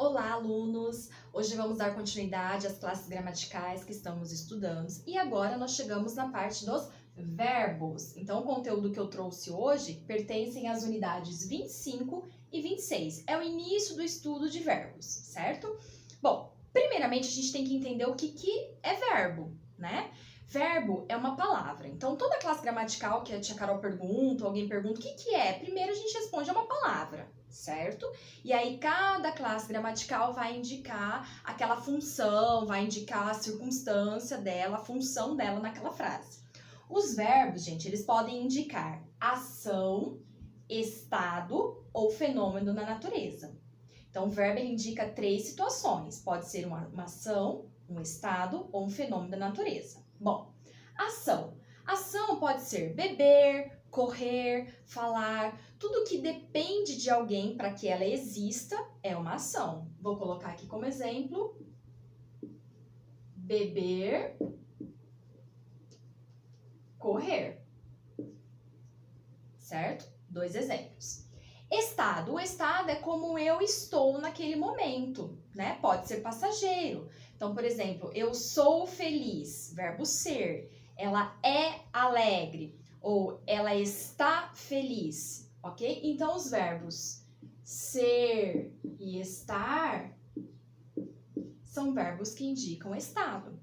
Olá, alunos! Hoje vamos dar continuidade às classes gramaticais que estamos estudando e agora nós chegamos na parte dos verbos. Então, o conteúdo que eu trouxe hoje pertencem às unidades 25 e 26. É o início do estudo de verbos, certo? Bom, primeiramente a gente tem que entender o que é verbo, né? Verbo é uma palavra. Então, toda classe gramatical que a tia Carol pergunta, ou alguém pergunta, o que é? Primeiro a gente responde, é uma palavra, certo? E aí, cada classe gramatical vai indicar aquela função, vai indicar a circunstância dela, a função dela naquela frase. Os verbos, gente, eles podem indicar ação, estado ou fenômeno na natureza. Então, o verbo ele indica 3 situações. Pode ser uma ação, um estado ou um fenômeno da natureza. Bom, ação. Ação pode ser beber, correr, falar, tudo que depende de alguém para que ela exista é uma ação. Vou colocar aqui como exemplo: beber, correr. Certo? 2 exemplos. Estado. O estado é como eu estou naquele momento, né? Pode ser passageiro. Então, por exemplo, eu sou feliz, verbo ser. Ela é alegre ou ela está feliz, ok? Então, os verbos ser e estar são verbos que indicam estado.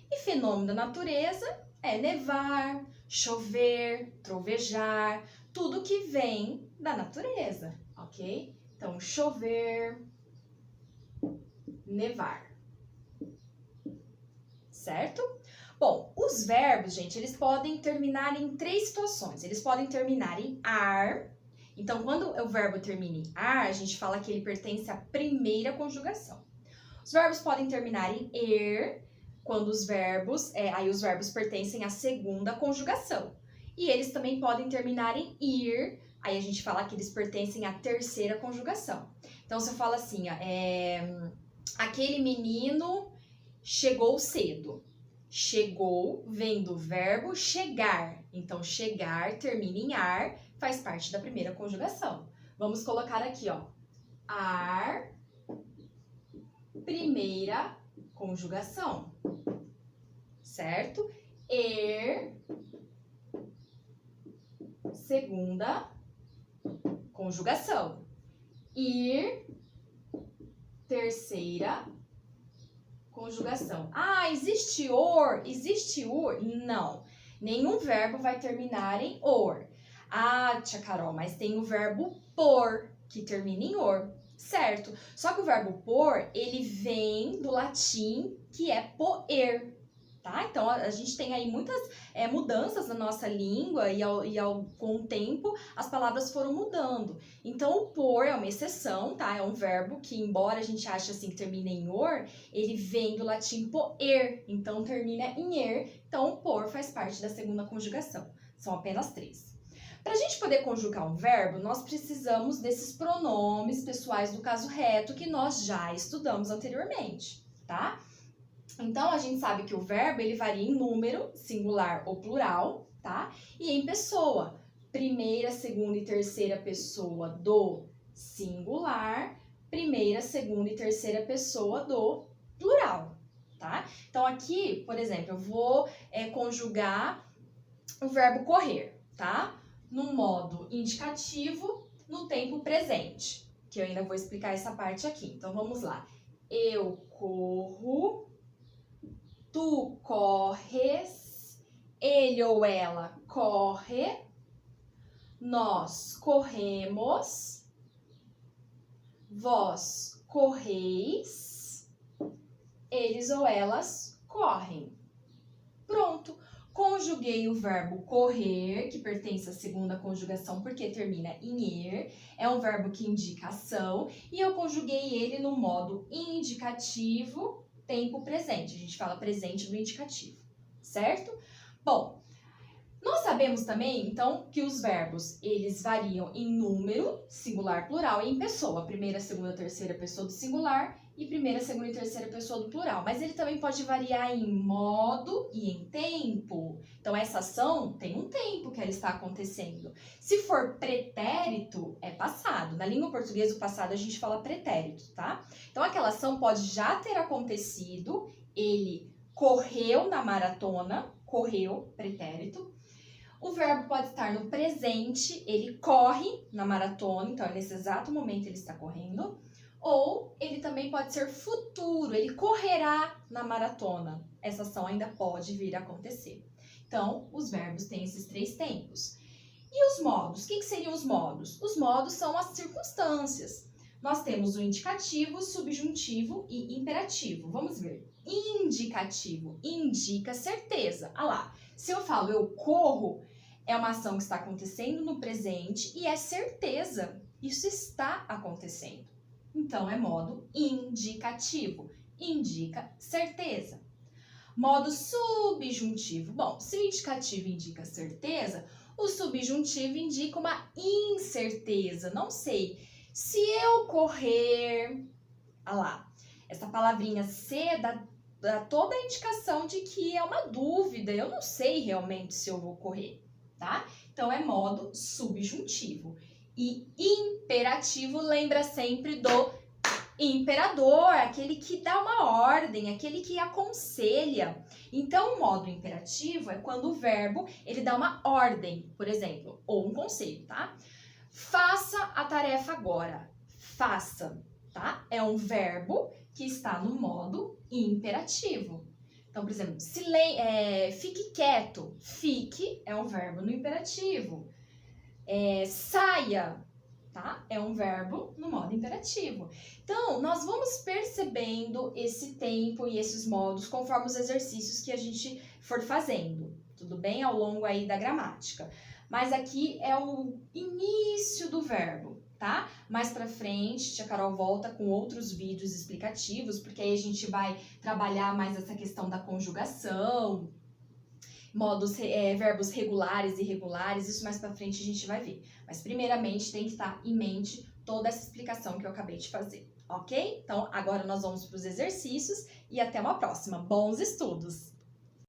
E fenômeno da natureza é nevar, chover, trovejar, tudo que vem da natureza, ok? Então, chover, nevar, certo? Bom, os verbos, gente, eles podem terminar em 3 situações. Eles podem terminar em ar. Então, quando o verbo termina em ar, a gente fala que ele pertence à primeira conjugação. Os verbos podem terminar em er, quando os verbos pertencem à segunda conjugação. E eles também podem terminar em ir, aí a gente fala que eles pertencem à terceira conjugação. Então, se eu falo assim, aquele menino chegou cedo. Chegou vem do verbo chegar. Então, chegar termina em ar, faz parte da primeira conjugação. Vamos colocar aqui, ó, ar, primeira conjugação, certo? Er, segunda conjugação. Ir, terceira conjugação. Ah, existe or? Existe or? Não. Nenhum verbo vai terminar em or. Ah, tia Carol, mas tem o verbo por, que termina em or. Certo. Só que o verbo por, ele vem do latim, que é poer. Tá? Então, a gente tem aí muitas mudanças na nossa língua e com o tempo as palavras foram mudando. Então, o por é uma exceção, tá? É um verbo que, embora a gente ache assim que termina em or, ele vem do latim poer, então termina em er. Então, o por faz parte da segunda conjugação. São apenas 3. Para a gente poder conjugar um verbo, nós precisamos desses pronomes pessoais do caso reto que nós já estudamos anteriormente, tá? Então, a gente sabe que o verbo, ele varia em número, singular ou plural, tá? E em pessoa, primeira, segunda e terceira pessoa do singular, primeira, segunda e terceira pessoa do plural, tá? Então, aqui, por exemplo, eu vou conjugar o verbo correr, tá? No modo indicativo, no tempo presente, que eu ainda vou explicar essa parte aqui. Então, vamos lá. Eu corro, tu corres, ele ou ela corre, nós corremos, vós correis, eles ou elas correm. Pronto! Conjuguei o verbo correr, que pertence à segunda conjugação porque termina em er, é um verbo que indica ação, e eu conjuguei ele no modo indicativo, tempo presente. A gente fala presente do indicativo, certo? Bom, Nós sabemos também, então, que os verbos, eles variam em número, singular, plural e em pessoa. Primeira, segunda, terceira pessoa do singular e primeira, segunda e terceira pessoa do plural. Mas ele também pode variar em modo e em tempo. Então, essa ação tem um tempo que ela está acontecendo. Se for pretérito, é passado. Na língua portuguesa, o passado a gente fala pretérito, tá? Então, aquela ação pode já ter acontecido, ele correu na maratona, correu, pretérito. O verbo pode estar no presente, ele corre na maratona, então nesse exato momento ele está correndo. Ou ele também pode ser futuro, ele correrá na maratona. Essa ação ainda pode vir a acontecer. Então, os verbos têm esses 3 tempos. E os modos? O que seriam os modos? Os modos são as circunstâncias. Nós temos o indicativo, subjuntivo e imperativo. Vamos ver. Indicativo indica certeza. Ah lá, se eu falo eu corro, é uma ação que está acontecendo no presente e é certeza. Isso está acontecendo. Então, é modo indicativo. Indica certeza. Modo subjuntivo. Bom, se o indicativo indica certeza, o subjuntivo indica uma incerteza. Não sei. Se eu correr... Olha lá. Essa palavrinha se dá toda a indicação de que é uma dúvida. Eu não sei realmente se eu vou correr, tá? Então, é modo subjuntivo. E imperativo lembra sempre do imperador, aquele que dá uma ordem, aquele que aconselha. Então, o modo imperativo é quando o verbo ele dá uma ordem, por exemplo, ou um conselho, tá? Faça a tarefa agora. Faça, tá? É um verbo que está no modo imperativo. Então, por exemplo, fique quieto. Fique é um verbo no imperativo. Saia, tá? É um verbo no modo imperativo. Então, nós vamos percebendo esse tempo e esses modos conforme os exercícios que a gente for fazendo, tudo bem? Ao longo aí da gramática. Mas aqui é o início do verbo, tá? Mais pra frente, tia Carol volta com outros vídeos explicativos, porque aí a gente vai trabalhar mais essa questão da conjugação, verbos regulares e irregulares, isso mais pra frente a gente vai ver. Mas primeiramente tem que estar em mente toda essa explicação que eu acabei de fazer, ok? Então agora nós vamos para os exercícios e até uma próxima. Bons estudos!